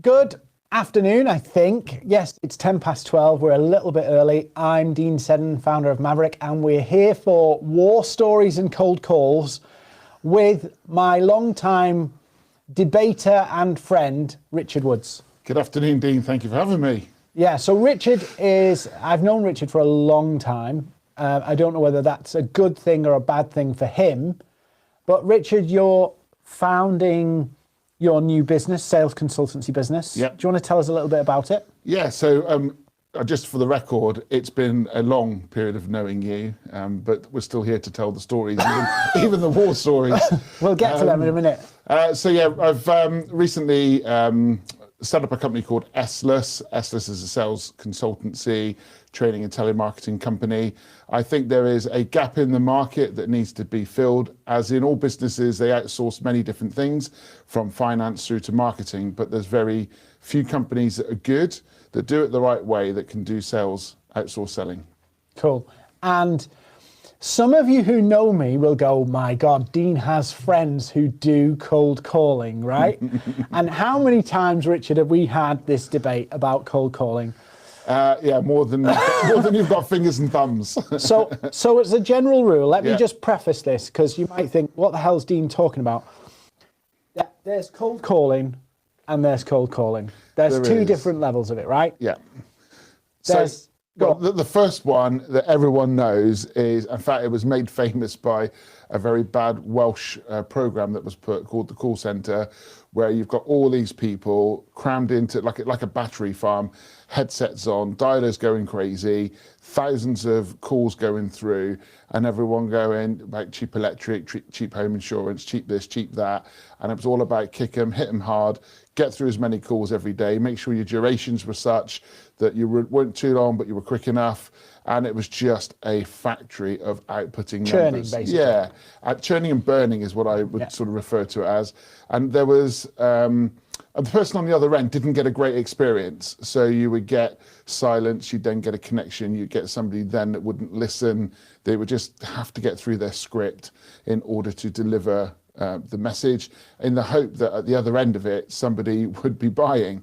Good afternoon, I think. Yes, it's 12:10. We're a little bit early. I'm Dean Seddon, founder of Maverick, and we're here for War Stories and Cold Calls with my long-time debater and friend, Richard Woods. Good afternoon, Dean. Thank you for having me. Yeah, so I've known Richard for a long time. I don't know whether that's a good thing or a bad thing for him, but Richard, you're founding your new business, sales consultancy business. Yep. Do you want to tell us a little bit about it? Yeah, so just for the record, it's been a long period of knowing you, but we're still here to tell the stories, even the war stories. We'll get to them in a minute. I've recently set up a company called Essless. Essless is a sales consultancy, training and telemarketing company. I think there is a gap in the market that needs to be filled. As in all businesses, they outsource many different things from finance through to marketing, but there's very few companies that are good, that do it the right way, that can do sales, outsource selling. Cool. And some of you who know me will go, my God, Dean has friends who do cold calling, right? And how many times, Richard, have we had this debate about cold calling? More than you've got fingers and thumbs. So as a general rule, let me just preface this, because you might think, what the hell's Dean talking about? Yeah, there's cold calling and there's cold calling. There's two different levels of it, right? Yeah. The first one that everyone knows is, in fact, it was made famous by a very bad Welsh program that was called the call centre, where you've got all these people crammed into like a battery farm, headsets on, dialers going crazy, thousands of calls going through, and everyone going about cheap electric, cheap home insurance, cheap this, cheap that, and it was all about kick 'em, hit 'em hard, get through as many calls every day, make sure your durations were such that you weren't too long, but you were quick enough. And it was just a factory of outputting churning, numbers. Basically. Yeah, churning and burning is what I would sort of refer to it as. And there was, the person on the other end didn't get a great experience. So you would get silence, you'd then get a connection, you'd get somebody then that wouldn't listen. They would just have to get through their script in order to deliver the message, in the hope that at the other end of it, somebody would be buying.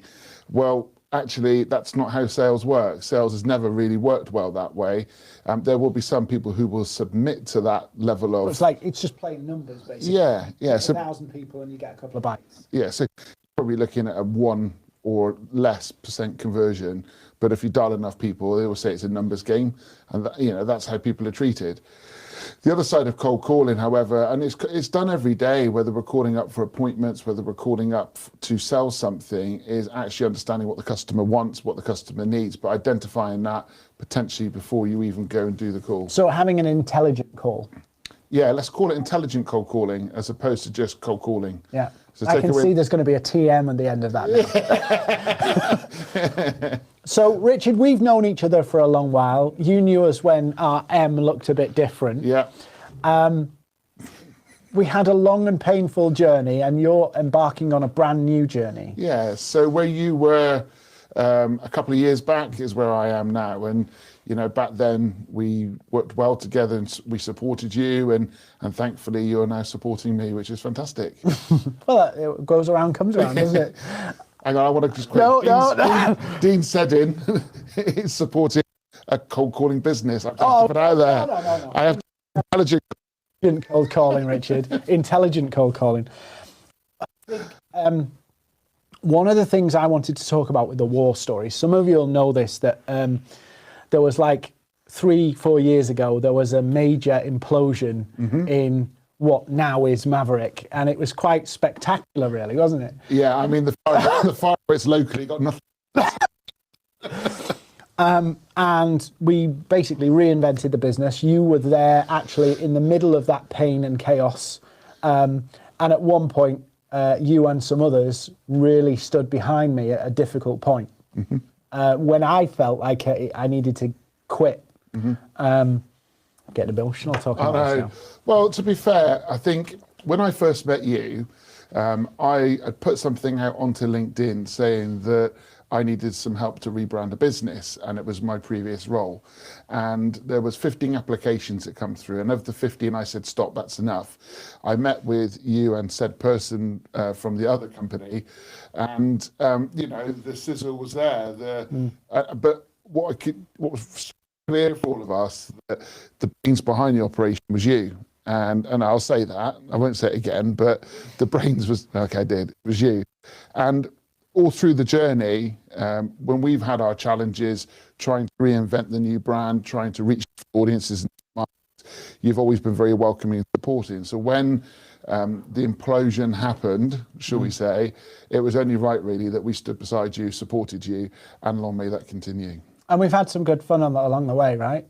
Well, actually, that's not how sales works. Sales has never really worked well that way. There will be some people who will submit to that level of... It's just plain numbers, basically. Yeah. So 1,000 people and you get a couple of bites. Yeah, so probably looking at a 1% or less conversion. But if you dial enough people, they will say it's a numbers game. And that's how people are treated. The other side of cold calling, however, and it's done every day, whether we're calling up for appointments, whether we're calling up to sell something, is actually understanding what the customer wants, what the customer needs, but identifying that potentially before you even go and do the call. So having an intelligent call. Yeah, let's call it intelligent cold calling as opposed to just cold calling. Yeah. So I can see there's going to be a TM at the end of that now. So, Richard, we've known each other for a long while. You knew us when our M looked a bit different. Yeah. We had a long and painful journey, and you're embarking on a brand new journey. Yeah. So where you were a couple of years back is where I am now. And, back then we worked well together and we supported you. And thankfully you're now supporting me, which is fantastic. Well, it goes around, comes around, doesn't it? Hang on, I want to just quote Dean Seddon is supporting a cold calling business. I have to put it out there. No. I have intelligent cold calling, Richard. Intelligent cold calling. I think one of the things I wanted to talk about with the war story, some of you'll know this, that there was 3-4 years ago, there was a major implosion in what now is Maverick, and it was quite spectacular, really, wasn't it? Yeah, I mean, the fire rates locally got nothing. And we basically reinvented the business. You were there actually in the middle of that pain and chaos. And at one point, you and some others really stood behind me at a difficult point. When I felt like I needed to quit. Getting emotional talking about this. Well, to be fair, I think when I first met you, I had put something out onto LinkedIn saying that I needed some help to rebrand a business, and it was my previous role. And there was 15 applications that come through, and of the 15, I said, stop, that's enough. I met with you and said person from the other company, and the sizzle was there. But what was clear for all of us, that the brains behind the operation was you. And I'll say that, I won't say it again, but the brains was, okay, I did, it was you. And all through the journey, when we've had our challenges, trying to reinvent the new brand, trying to reach audiences, you've always been very welcoming and supporting. So when the implosion happened, shall we say, it was only right, really, that we stood beside you, supported you, and long may that continue. And we've had some good fun on that along the way, right?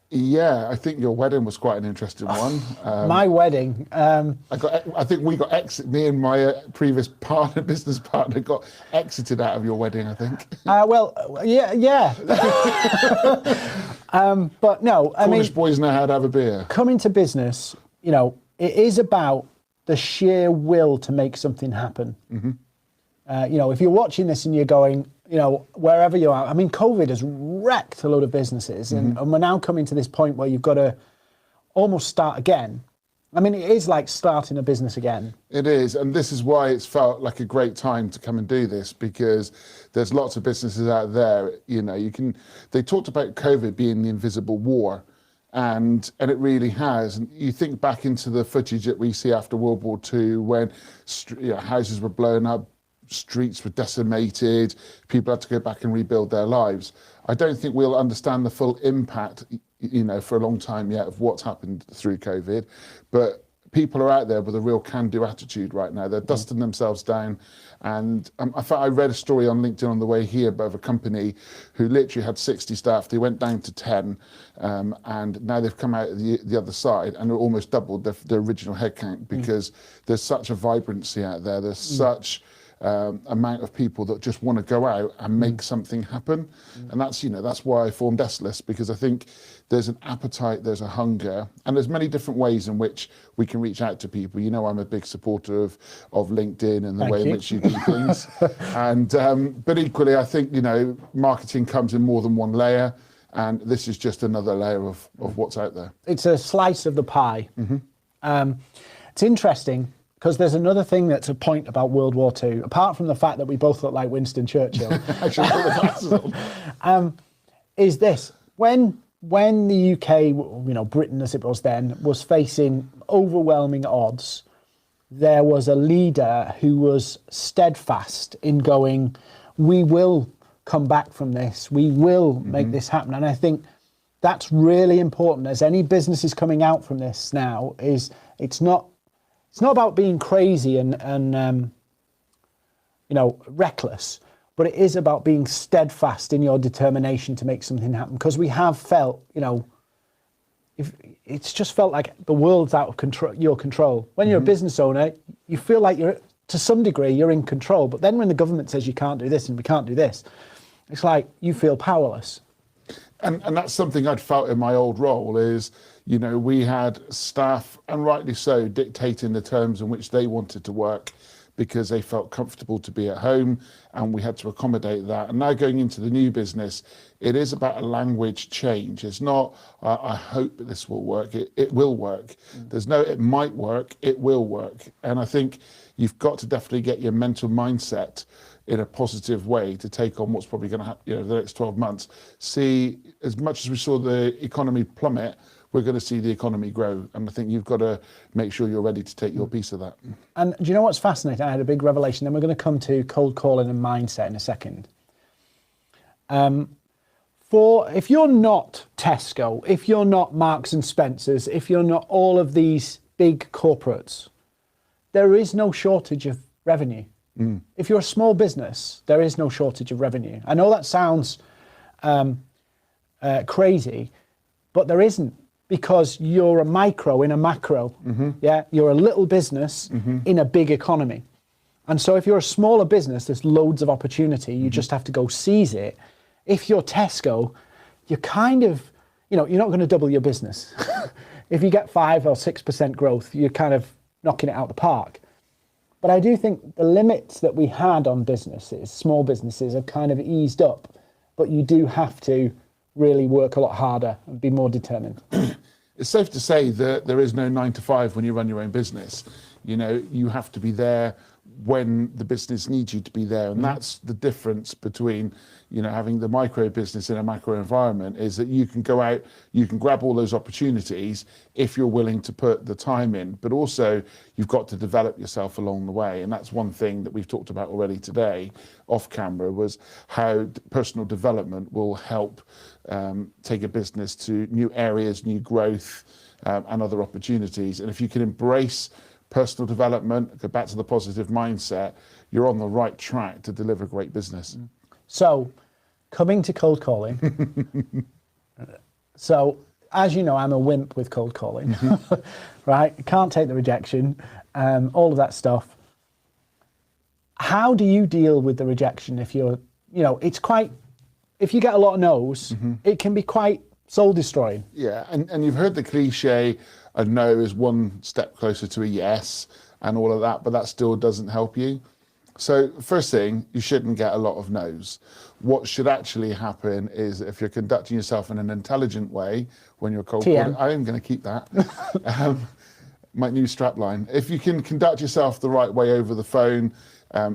Yeah, I think your wedding was quite an interesting one. My wedding. I think we got me and my previous business partner, got exited out of your wedding, I think. Yeah. But no, I mean, Cornish boys know how to have a beer. Coming to business, it is about the sheer will to make something happen. Mm-hmm. If you're watching this and you're going, wherever you are, I mean, COVID has wrecked a load of businesses, and we're now coming to this point where you've got to almost start again. I mean, it is like starting a business again. It is, and this is why it's felt like a great time to come and do this, because there's lots of businesses out there. They talked about COVID being the invisible war, and it really has. And you think back into the footage that we see after World War II, when houses were blown up, streets were decimated, people had to go back and rebuild their lives. I don't think we'll understand the full impact, for a long time yet, of what's happened through COVID. But people are out there with a real can-do attitude right now. They're dusting themselves down. And I read a story on LinkedIn on the way here about a company who literally had 60 staff. They went down to 10, and now they've come out the other side and are almost doubled their original headcount, because there's such a vibrancy out there. There's such amount of people that just want to go out and make something happen. And that's why I formed Essless, because I think there's an appetite, there's a hunger, and there's many different ways in which we can reach out to people. I'm a big supporter of LinkedIn and the way in which you do things. And but equally, I think marketing comes in more than one layer, and this is just another layer of what's out there. It's a slice of the pie. It's interesting, because there's another thing that's a point about World War II, apart from the fact that we both look like Winston Churchill. I should put the glasses on. Is this, when the UK, Britain as it was then, was facing overwhelming odds, there was a leader who was steadfast in going, we will come back from this, we will make this happen. And I think that's really important, as any business is coming out from this now, is it's not about being crazy and reckless, but it is about being steadfast in your determination to make something happen. Because we have felt, it's just felt like the world's out of your control. When you're a business owner, you feel like to some degree, you're in control. But then when the government says you can't do this and we can't do this, it's like you feel powerless. And that's something I'd felt in my old role is, we had staff, and rightly so, dictating the terms in which they wanted to work, because they felt comfortable to be at home, and we had to accommodate that. And now going into the new business, it is about a language change. It's not, I hope this will work. It will work. There's no, it might work, it will work. And I think you've got to definitely get your mental mindset in a positive way to take on what's probably going to happen, the next 12 months. See, as much as we saw the economy plummet, we're going to see the economy grow. And I think you've got to make sure you're ready to take your piece of that. And do you know what's fascinating? I had a big revelation. Then we're going to come to cold calling and mindset in a second. If you're not Tesco, if you're not Marks and Spencer's, if you're not all of these big corporates, there is no shortage of revenue. If you're a small business, there is no shortage of revenue. I know that sounds crazy, but there isn't, because you're a micro in a macro. Yeah, you're a little business in a big economy. And so if you're a smaller business, there's loads of opportunity. You just have to go seize it. If you're Tesco, you're kind of, you're not going to double your business. If you get 5 or 6% growth, you're kind of knocking it out the park. But I do think the limits that we had on businesses, small businesses, have kind of eased up. But you do have to really work a lot harder and be more determined. It's safe to say that there is no 9 to 5 when you run your own business. You know, you have to be there when the business needs you to be there. And that's the difference between, you know, having the micro business in a macro environment, is that you can go out, you can grab all those opportunities if you're willing to put the time in, but also you've got to develop yourself along the way. And that's one thing that we've talked about already today off camera, was how personal development will help take a business to new areas, new growth, and other opportunities. And if you can embrace personal development, go back to the positive mindset, you're on the right track to deliver great business. So, coming to cold calling. So, as you know, I'm a wimp with cold calling, right? Can't take the rejection, all of that stuff. How do you deal with the rejection if you're, you know, it's quite, if you get a lot of no's, it can be quite soul destroying. Yeah, and you've heard the cliche, a no is one step closer to a yes and all of that, but that still doesn't help you. So first thing, you shouldn't get a lot of no's. What should actually happen is, if you're conducting yourself in an intelligent way when you're cold calling, I am going to keep that. My new strapline. If you can conduct yourself the right way over the phone,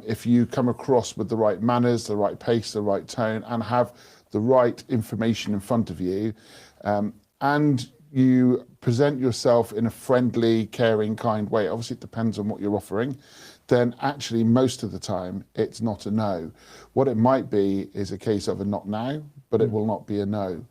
if you come across with the right manners, the right pace, the right tone, and have the right information in front of you, and you present yourself in a friendly, caring, kind way, obviously it depends on what you're offering, then actually most of the time it's not a no. What it might be is a case of a not now, but it will not be a no.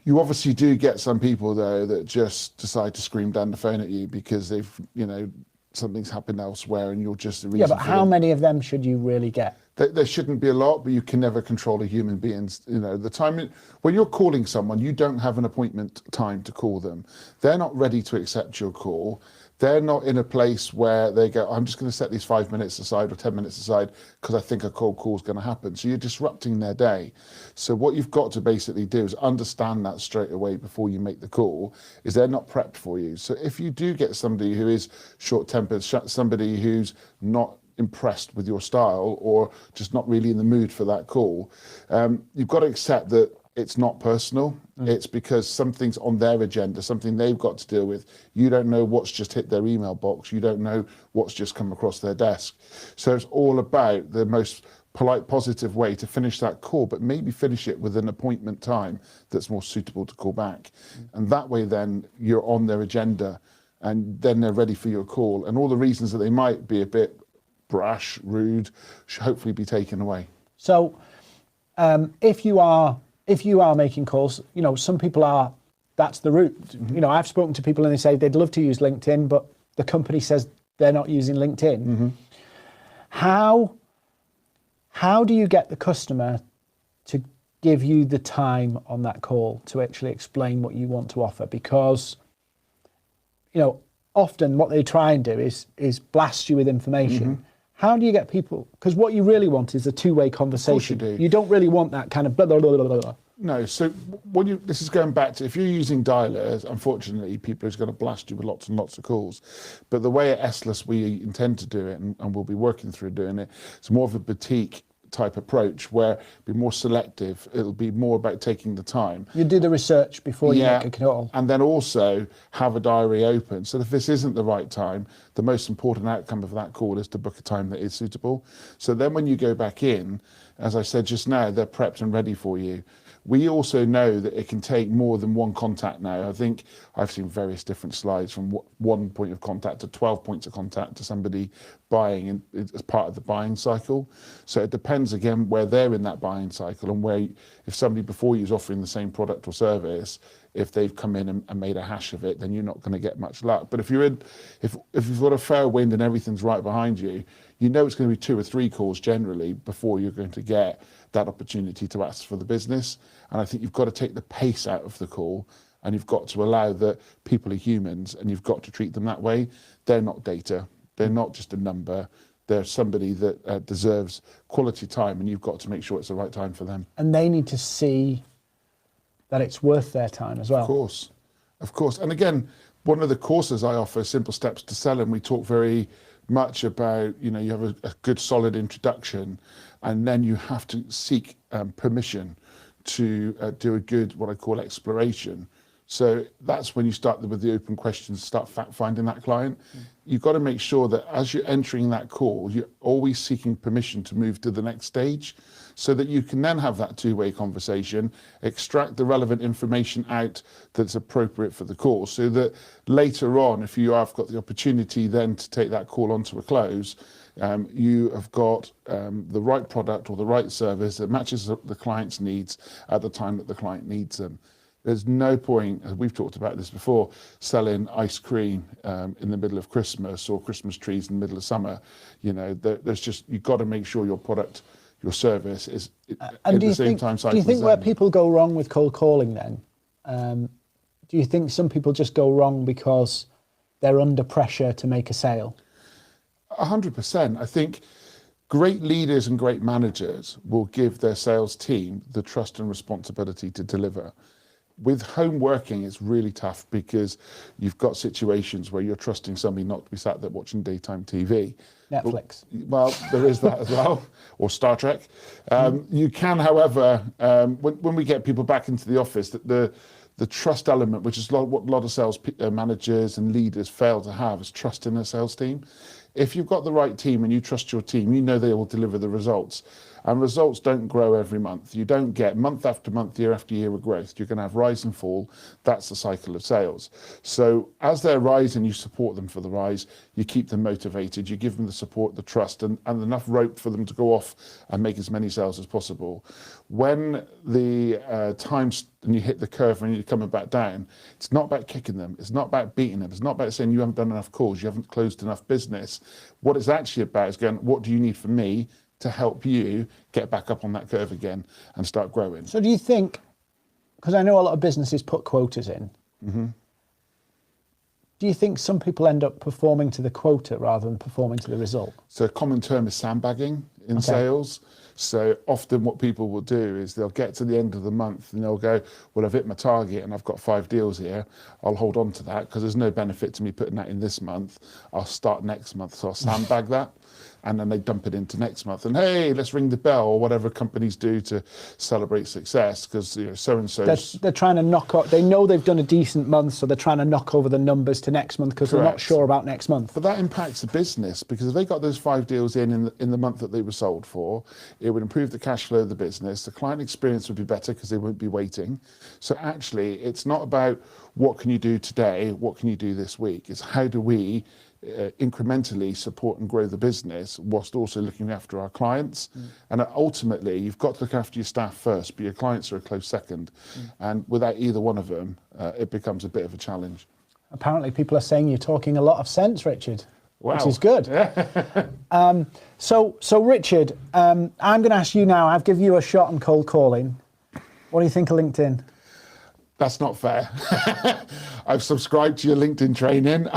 You obviously do get some people though that just decide to scream down the phone at you because they've, you know, something's happened elsewhere and you're just the reason. Yeah, but how many of them should you really get? There shouldn't be a lot, but you can never control a human being's, you know, the time. When you're calling someone, you don't have an appointment time to call them. They're not ready to accept your call. They're not in a place where they go, I'm just going to set these 5 minutes aside or 10 minutes aside because I think a cold call is going to happen. So you're disrupting their day. So what you've got to basically do is understand that straight away before you make the call, is they're not prepped for you. So if you do get somebody who is short-tempered, somebody who's not impressed with your style or just not really in the mood for that call, you've got to accept that it's not personal. It's because something's on their agenda, something they've got to deal with. You don't know what's just hit their email box. You don't know what's just come across their desk. So it's all about the most polite, positive way to finish that call, but maybe finish it with an appointment time that's more suitable to call back. And that way then you're on their agenda and then they're ready for your call. And all the reasons that they might be a bit brash, rude, should hopefully be taken away. So if you are making calls, you know, some people are, that's the route. You know, I've spoken to people and they say they'd love to use LinkedIn, but the company says they're not using LinkedIn. How do you get the customer to give you the time on that call to actually explain what you want to offer? Because, you know, often what they try and do is blast you with information. How do you get people? Because what you really want is a two-way conversation. Of course you do. You don't really want that kind of blah, blah, blah, blah, blah. No, so this is going back to, if you're using dialers, unfortunately, people are just going to blast you with lots and lots of calls. But the way at SLS we intend to do it, and we'll be working through doing it, it's more of a boutique type approach where it'll be more selective. It'll be more about taking the time. You do the research before you make a call. And then also have a diary open. So if this isn't the right time, the most important outcome of that call is to book a time that is suitable. So then when you go back in, as I said just now, they're prepped and ready for you. We also know that it can take more than one contact now. I think I've seen various different slides from one point of contact to 12 points of contact to somebody buying as part of the buying cycle. So it depends again where they're in that buying cycle and where, if somebody before you is offering the same product or service, if they've come in and made a hash of it, then you're not going to get much luck. But if you've got a fair wind and everything's right behind you, you know it's going to be 2 or 3 calls generally before you're going to get that opportunity to ask for the business. And I think you've got to take the pace out of the call, and you've got to allow that people are humans and you've got to treat them that way. They're not data. They're not just a number. They're somebody that deserves quality time, and you've got to make sure it's the right time for them. And they need to see that it's worth their time as well. Of course. And again, one of the courses I offer, Simple Steps to Selling, we talk very much about, you have a good solid introduction, and then you have to seek permission to do a good, what I call exploration. So that's when you start with the open questions, start fact finding that client. You've got to make sure that as you're entering that call, you're always seeking permission to move to the next stage, so that you can then have that two-way conversation, extract the relevant information out that's appropriate for the call, so that later on, if you have got the opportunity then to take that call onto a close, you have got the right product or the right service that matches the client's needs at the time that the client needs them. There's no point, as we've talked about this before, selling ice cream in the middle of Christmas or Christmas trees in the middle of summer. There's just, you've got to make sure your product, your service is at the same time. Do you think where people go wrong with cold calling then? Do you think some people just go wrong because they're under pressure to make a sale? 100%. I think great leaders and great managers will give their sales team the trust and responsibility to deliver. With home working, it's really tough because you've got situations where you're trusting somebody not to be sat there watching daytime TV. Netflix. Well, there is that as well, or Star Trek. You can, however, when we get people back into the office, the trust element, which is what a lot of sales managers and leaders fail to have, is trust in their sales team. If you've got the right team and you trust your team, you know they will deliver the results. And results don't grow every month. You don't get month after month, year after year of growth. You're going to have rise and fall. That's the cycle of sales. So as they're rising, you support them for the rise. You keep them motivated. You give them the support, the trust, and enough rope for them to go off and make as many sales as possible. When the times and you hit the curve and you're coming back down, it's not about kicking them. It's not about beating them. It's not about saying you haven't done enough calls. You haven't closed enough business. What it's actually about is going, what do you need from me to help you get back up on that curve again and start growing? So do you think, because I know a lot of businesses put quotas in, do you think some people end up performing to the quota rather than performing to the result? So a common term is sandbagging in sales. So often what people will do is they'll get to the end of the month and they'll go, well, I've hit my target and I've got 5 deals here. I'll hold on to that because there's no benefit to me putting that in this month. I'll start next month. So I'll sandbag that. And then they dump it into next month. And hey, let's ring the bell, or whatever companies do to celebrate success, because so-and-so... They're trying to knock out, they know they've done a decent month, so they're trying to knock over the numbers to next month because they're not sure about next month. But that impacts the business, because if they got those 5 deals in the month that they were sold for, it would improve the cash flow of the business. The client experience would be better because they won't be waiting. So actually, it's not about what can you do today, what can you do this week. It's how do we incrementally support and grow the business whilst also looking after our clients. And ultimately, you've got to look after your staff first, but your clients are a close second. And without either one of them, it becomes a bit of a challenge. Apparently, people are saying you're talking a lot of sense, Richard. Wow. Which is good. So Richard, I'm going to ask you now, I've given you a shot on cold calling. What do you think of LinkedIn? That's not fair. I've subscribed to your LinkedIn training.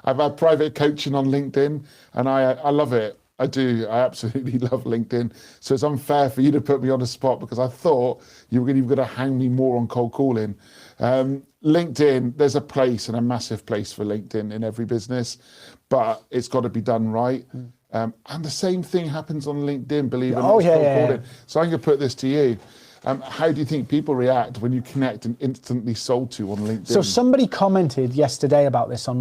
I've had private coaching on LinkedIn, and I love it. I do. I absolutely love LinkedIn. So it's unfair for you to put me on the spot because I thought you were going to hang me more on cold calling. LinkedIn, there's a place, and a massive place for LinkedIn in every business, but it's got to be done right. And the same thing happens on LinkedIn, believe it or not. Cold calling. So I'm going to put this to you. How do you think people react when you connect and instantly sold to on LinkedIn? So somebody commented yesterday about this on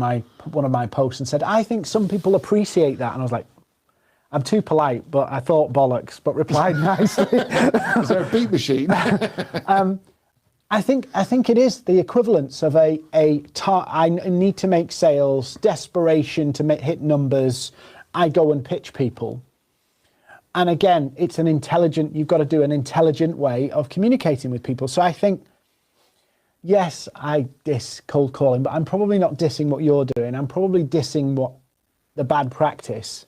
one of my posts and said, I think some people appreciate that. And I was like, I'm too polite, but I thought bollocks, but replied nicely. Is there a beat machine? I think it is the equivalence of I need to make sales, desperation to hit numbers. I go and pitch people. And again, it's you've got to do an intelligent way of communicating with people. So I think, yes, I diss cold calling, but I'm probably not dissing what you're doing. I'm probably dissing the bad practice.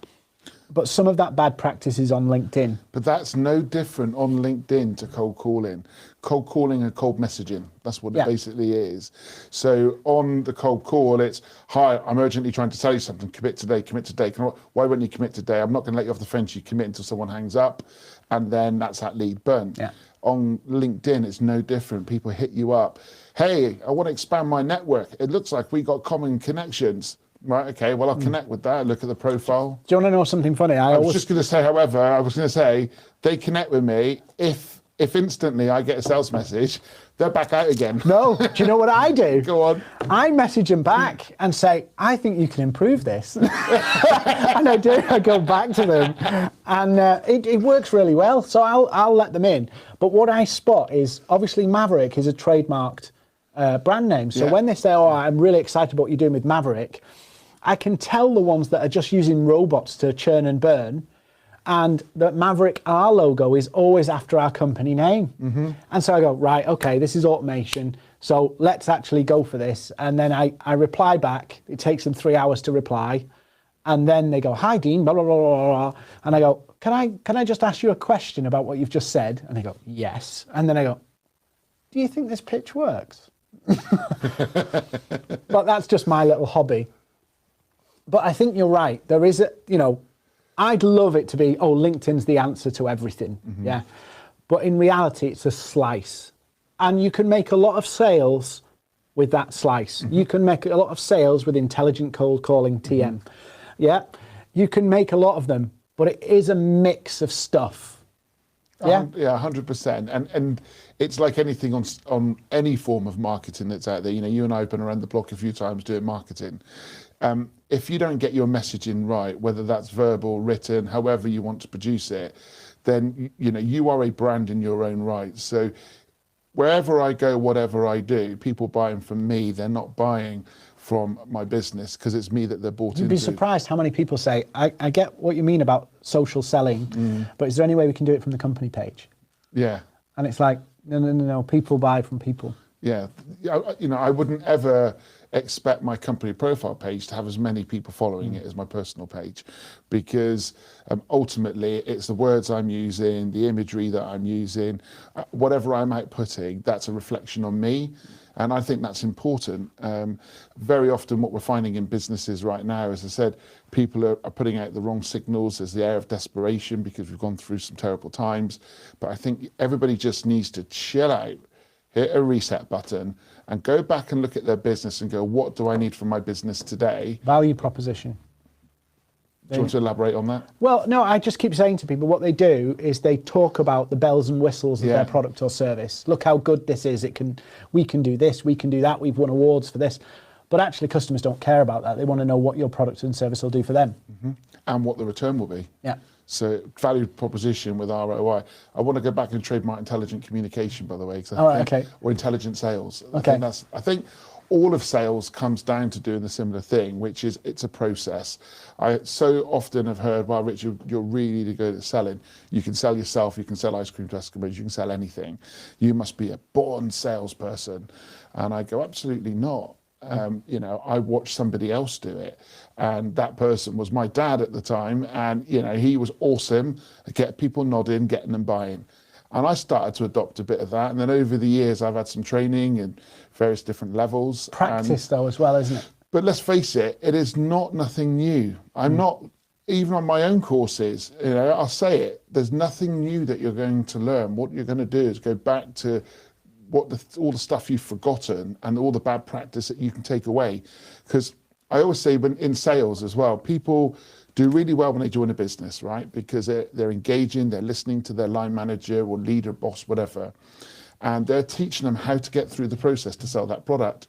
But some of that bad practice is on LinkedIn. But that's no different on LinkedIn to cold calling. Cold calling and cold messaging. That's what it basically is. So on the cold call, it's, hi, I'm urgently trying to tell you something. Commit today, commit today. Why won't you commit today? I'm not going to let you off the fence. You commit until someone hangs up. And then that's that lead burnt. Yeah. On LinkedIn, it's no different. People hit you up. Hey, I want to expand my network. It looks like we got common connections. Right, okay, well, I'll connect with that, look at the profile. Do you want to know something funny? I was just going to say, however, they connect with me if instantly I get a sales message, they're back out again. No, do you know what I do? Go on. I message them back and say, I think you can improve this. And I do, I go back to them, and it works really well, so I'll let them in. But what I spot is, obviously Maverick is a trademarked brand name, so when they say, oh, I'm really excited about what you're doing with Maverick, I can tell the ones that are just using robots to churn and burn, and that Maverick, our logo, is always after our company name. Mm-hmm. And so I go, right, okay, this is automation, so let's actually go for this. And then I reply back. It takes them 3 hours to reply. And then they go, hi, Dean, blah, blah, blah, blah, blah. And I go, can I just ask you a question about what you've just said? And they go, yes. And then I go, do you think this pitch works? But that's just my little hobby. But I think you're right. There is I'd love it to be, oh, LinkedIn's the answer to everything. Mm-hmm. Yeah. But in reality, it's a slice. And you can make a lot of sales with that slice. Mm-hmm. You can make a lot of sales with intelligent cold calling TM. Mm-hmm. Yeah. You can make a lot of them, but it is a mix of stuff. Yeah. Yeah, 100%. And it's like anything on any form of marketing that's out there. You and I have been around the block a few times doing marketing. If you don't get your messaging right, whether that's verbal, written, however you want to produce it, then you are a brand in your own right. So wherever I go, whatever I do, people buying from me, they're not buying from my business because it's me that they're bought into. You'd be surprised how many people say, I get what you mean about social selling, but is there any way we can do it from the company page? Yeah. And it's like, no, people buy from people. Yeah. I wouldn't ever expect my company profile page to have as many people following it as my personal page, because ultimately it's the words I'm using, the imagery that I'm using, whatever I'm outputting, that's a reflection on me. And I think that's important. Very often what we're finding in businesses right now, as I said, people are putting out the wrong signals. There's the air of desperation because we've gone through some terrible times. But I think everybody just needs to chill out, hit a reset button, and go back and look at their business and go, what do I need for my business today? Value proposition. Do you want to elaborate on that? Well, no, I just keep saying to people, what they do is they talk about the bells and whistles of their product or service. Look how good this is. We can do this, we can do that. We've won awards for this. But actually, customers don't care about that. They want to know what your product and service will do for them. Mm-hmm. And what the return will be. Yeah. So value proposition with ROI. I want to go back and trademark intelligent communication, by the way, or intelligent sales. Okay. I think all of sales comes down to doing a similar thing, which is it's a process. I so often have heard, well, Richard, you're really good at selling. You can sell yourself, you can sell ice cream to customers, you can sell anything. You must be a born salesperson. And I go, absolutely not. I watched somebody else do it, and that person was my dad at the time, and he was awesome at getting people nodding, getting them buying. And I started to adopt a bit of that, and then over the years I've had some training in various different levels. Practice though as well, isn't it? But let's face it, it is nothing new. I'm not, even on my own courses, I'll say it, there's nothing new that you're going to learn. What you're going to do is go back to all the stuff you've forgotten and all the bad practice that you can take away. Because I always say, when in sales as well, people do really well when they join a business, right? Because they're engaging, they're listening to their line manager or leader, boss, whatever. And they're teaching them how to get through the process to sell that product.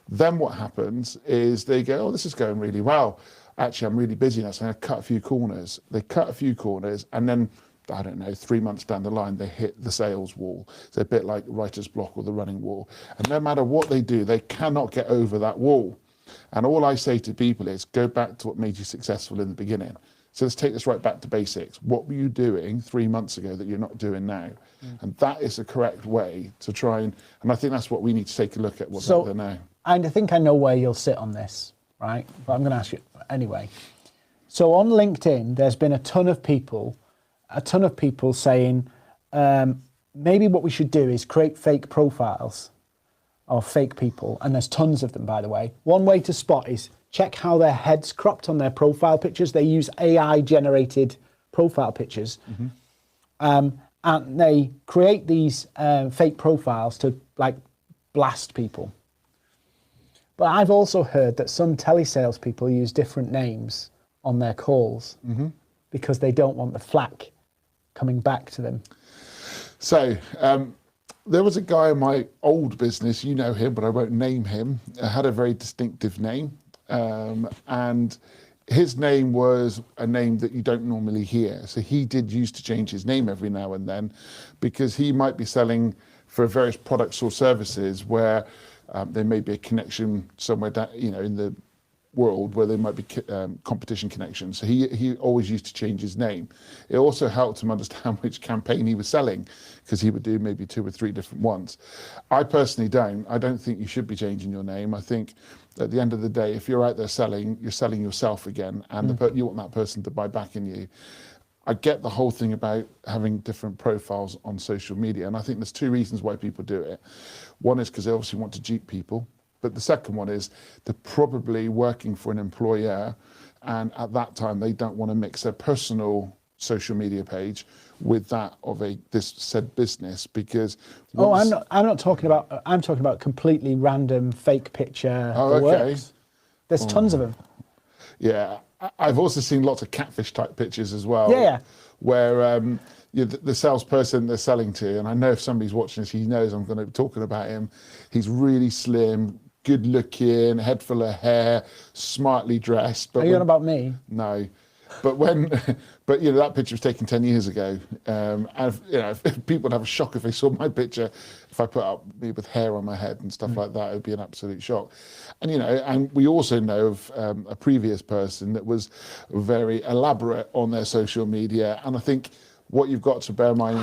Then what happens is they go, oh, this is going really well. Actually, I'm really busy now, so I'm going to cut a few corners. They cut a few corners, and then, I don't know, 3 months down the line, they hit the sales wall. It's a bit like writer's block or the running wall. And no matter what they do, they cannot get over that wall. And all I say to people is, go back to what made you successful in the beginning. So let's take this right back to basics. What were you doing 3 months ago that you're not doing now? And that is the correct way to try and I think that's what we need to take a look at what's out there now. I think I know where you'll sit on this, right? But I'm going to ask you anyway. So on LinkedIn, there's been a ton of people saying, maybe what we should do is create fake profiles of fake people. And there's tons of them, by the way. One way to spot is check how their head's cropped on their profile pictures. They use AI generated profile pictures. Mm-hmm. And they create these fake profiles to blast people. But I've also heard that some telesales people use different names on their calls because they don't want the flack coming back to them. So there was a guy in my old business, you know him, but I won't name him, had a very distinctive name. And his name was a name that you don't normally hear. So he did used to change his name every now and then because he might be selling for various products or services where there may be a connection somewhere down, in the world where there might be competition connections. So he always used to change his name. It also helped him understand which campaign he was selling because he would do maybe 2 or 3 different ones. I personally don't. I don't think you should be changing your name. I think at the end of the day, if you're out there selling, you're selling yourself again, and you want that person to buy back in you. I get the whole thing about having different profiles on social media, and I think there's 2 reasons why people do it. One is because they obviously want to dupe people, but the second one is they're probably working for an employer, and at that time they don't want to mix their personal social media page with that of this said business because. I'm not talking about. I'm talking about completely random fake picture. Oh, okay. Works. There's tons of them. Yeah, I've also seen lots of catfish type pictures as well. Yeah. Where the salesperson they're selling to, and I know if somebody's watching this, he knows I'm going to be talking about him. He's really slim, good looking, head full of hair, smartly dressed. But Are you on about me? No. But that picture was taken 10 years ago. And people would have a shock if they saw my picture. If I put up me with hair on my head and stuff like that, it would be an absolute shock. And and we also know of a previous person that was very elaborate on their social media. And I think what you've got to bear in mind,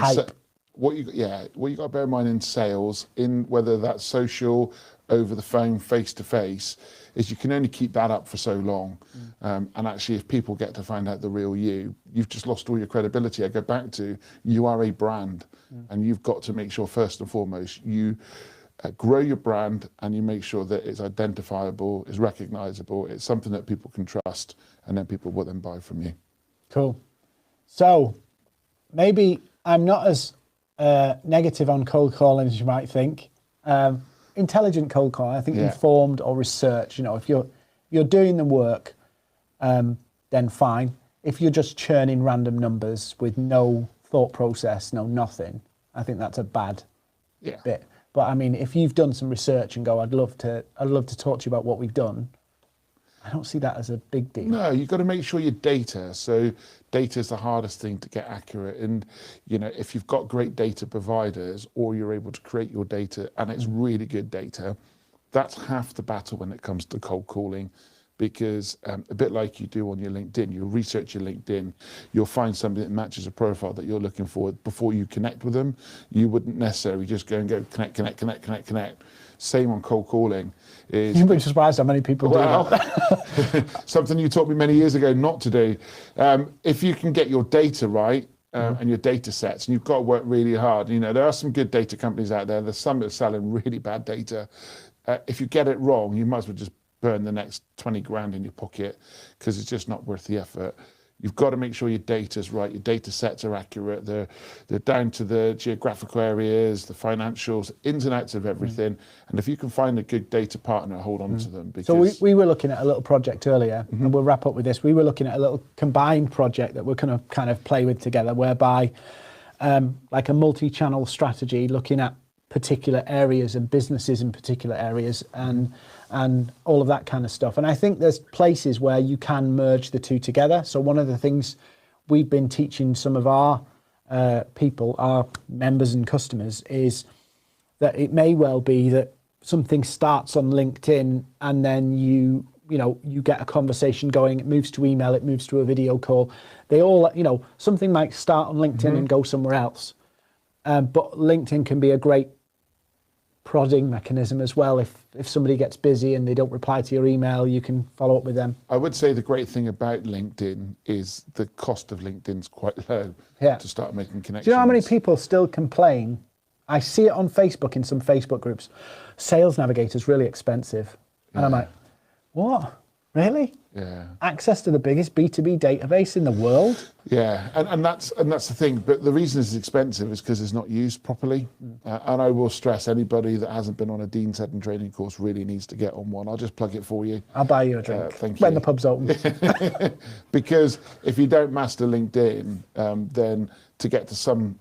what you got to bear in mind in sales, in whether that's social, over the phone, face to face, is you can only keep that up for so long. And actually, if people get to find out the real you've just lost all your credibility. I go back to, you are a brand, and you've got to make sure first and foremost you grow your brand and you make sure that it's identifiable, it's recognizable, it's something that people can trust, and then people will then buy from you. Cool. So maybe I'm not as negative on cold calling as you might think. Intelligent cold calling, I think informed or research, if you're doing the work, then fine. If you're just churning random numbers with no thought process, no nothing, I think that's a bad bit. But I mean, if you've done some research and go, I'd love to talk to you about what we've done, I don't see that as a big deal. No, you've got to make sure your data. So data is the hardest thing to get accurate. And, if you've got great data providers or you're able to create your data and it's really good data, that's half the battle when it comes to cold calling. Because a bit like you do on your LinkedIn, you research your LinkedIn, you'll find somebody that matches a profile that you're looking for before you connect with them. You wouldn't necessarily just go connect. Same on cold calling. You'd be surprised how many people do that. Something you taught me many years ago not to do. If you can get your data right and your data sets, and you've got to work really hard. There are some good data companies out there. There's some that are selling really bad data. If you get it wrong, you might as well just burn the next 20 grand in your pocket because it's just not worth the effort. You've got to make sure your data's right, your data sets are accurate, they're down to the geographical areas, the financials, ins and outs of everything. And if you can find a good data partner, hold on to them. Because so we were looking at a little project earlier, and we'll wrap up with this. We were looking at a little combined project that we're going to kind of play with together, whereby like a multi-channel strategy, looking at particular areas and businesses in particular areas and all of that kind of stuff. And I think there's places where you can merge the two together. So one of the things we've been teaching some of our people, our members and customers, is that it may well be that something starts on LinkedIn and then you get a conversation going, it moves to email, it moves to a video call. They all, something might start on LinkedIn and go somewhere else. But LinkedIn can be a great prodding mechanism as well. If somebody gets busy and they don't reply to your email, you can follow up with them. I would say the great thing about LinkedIn is the cost of LinkedIn's quite low to start making connections. Do you know how many people still complain? I see it on Facebook in some Facebook groups. Sales Navigator's really expensive. And I'm like, what? Really? Yeah. Access to the biggest B2B database in the world? Yeah, and that's the thing. But the reason it's expensive is because it's not used properly. And I will stress, anybody that hasn't been on a Dean Seddon training course really needs to get on one. I'll just plug it for you. I'll buy you a drink thank when you. the pub's open. Because if you don't master LinkedIn, then to get to some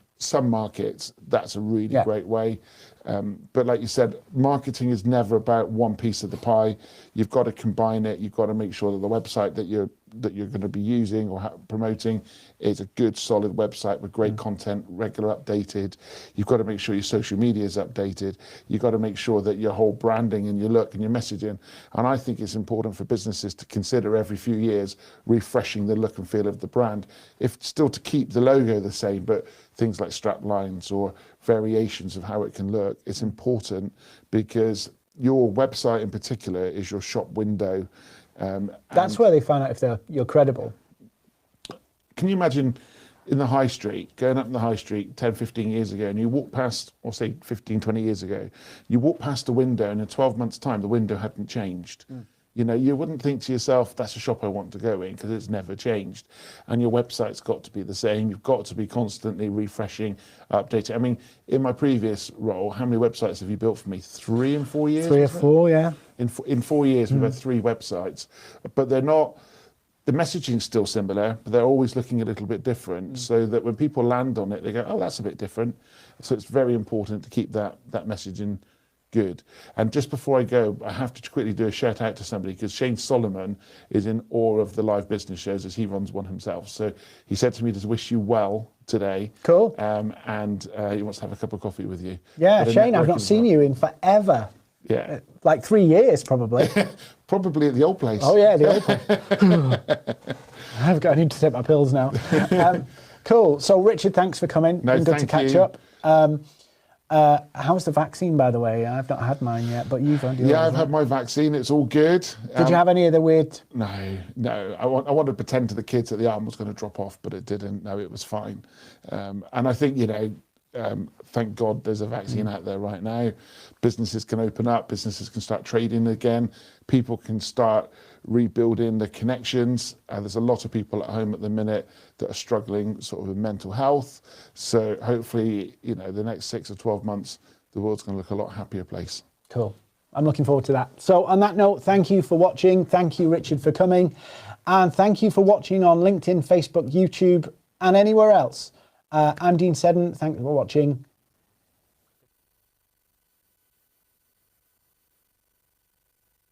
markets, that's a really great way. But like you said, marketing is never about one piece of the pie. You've got to combine it. You've got to make sure that the website that you're going to be using or promoting is a good, solid website with great content, regular updated. You've got to make sure your social media is updated. You've got to make sure that your whole branding and your look and your messaging. And I think it's important for businesses to consider every few years refreshing the look and feel of the brand, if still to keep the logo the same, but things like strap lines or variations of how it can look. It's important because your website in particular is your shop window. That's where they find out if you're credible. Can you imagine in the high street, going up in the high street 10, 15 years ago, and you walk past, or say 15, 20 years ago, you walk past a window and in 12 months' time, the window hadn't changed. You know, you wouldn't think to yourself, that's a shop I want to go in because it's never changed. And your website's got to be the same. You've got to be constantly refreshing, updating. I mean, in my previous role, how many websites have you built for me? 3 in 4 years? 3 or 4, yeah. In 4 years, we've had 3 websites, but they're not, the messaging's still similar, but they're always looking a little bit different, so that when people land on it, they go, oh, that's a bit different. So it's very important to keep that messaging good. And just before I go, I have to quickly do a shout out to somebody, because Shane Solomon is in awe of the live business shows as he runs one himself. So he said to me to wish you well today. Cool. And he wants to have a cup of coffee with you. Yeah, Shane, I've not seen you in forever. Yeah. Like 3 years, probably. Probably at the old place. Oh, yeah, the old place. I need to take my pills now. Cool. So, Richard, thanks for coming. No, good to thank catch you. up. How's the vaccine, by the way? I've not had mine yet, but you've had yours. Yeah, I've had my vaccine. It's all good. Did you have any of the weird? No. I wanted to pretend to the kids that the arm was going to drop off, but it didn't. No, it was fine. And I think, thank God there's a vaccine out there right now. Businesses can open up. Businesses can start trading again. People can start rebuilding the connections. There's a lot of people at home at the minute that are struggling sort of with mental health. So hopefully, the next 6 or 12 months, the world's going to look a lot happier place. Cool. I'm looking forward to that. So on that note, thank you for watching. Thank you, Richard, for coming. And thank you for watching on LinkedIn, Facebook, YouTube, and anywhere else. I'm Dean Seddon. Thanks for watching.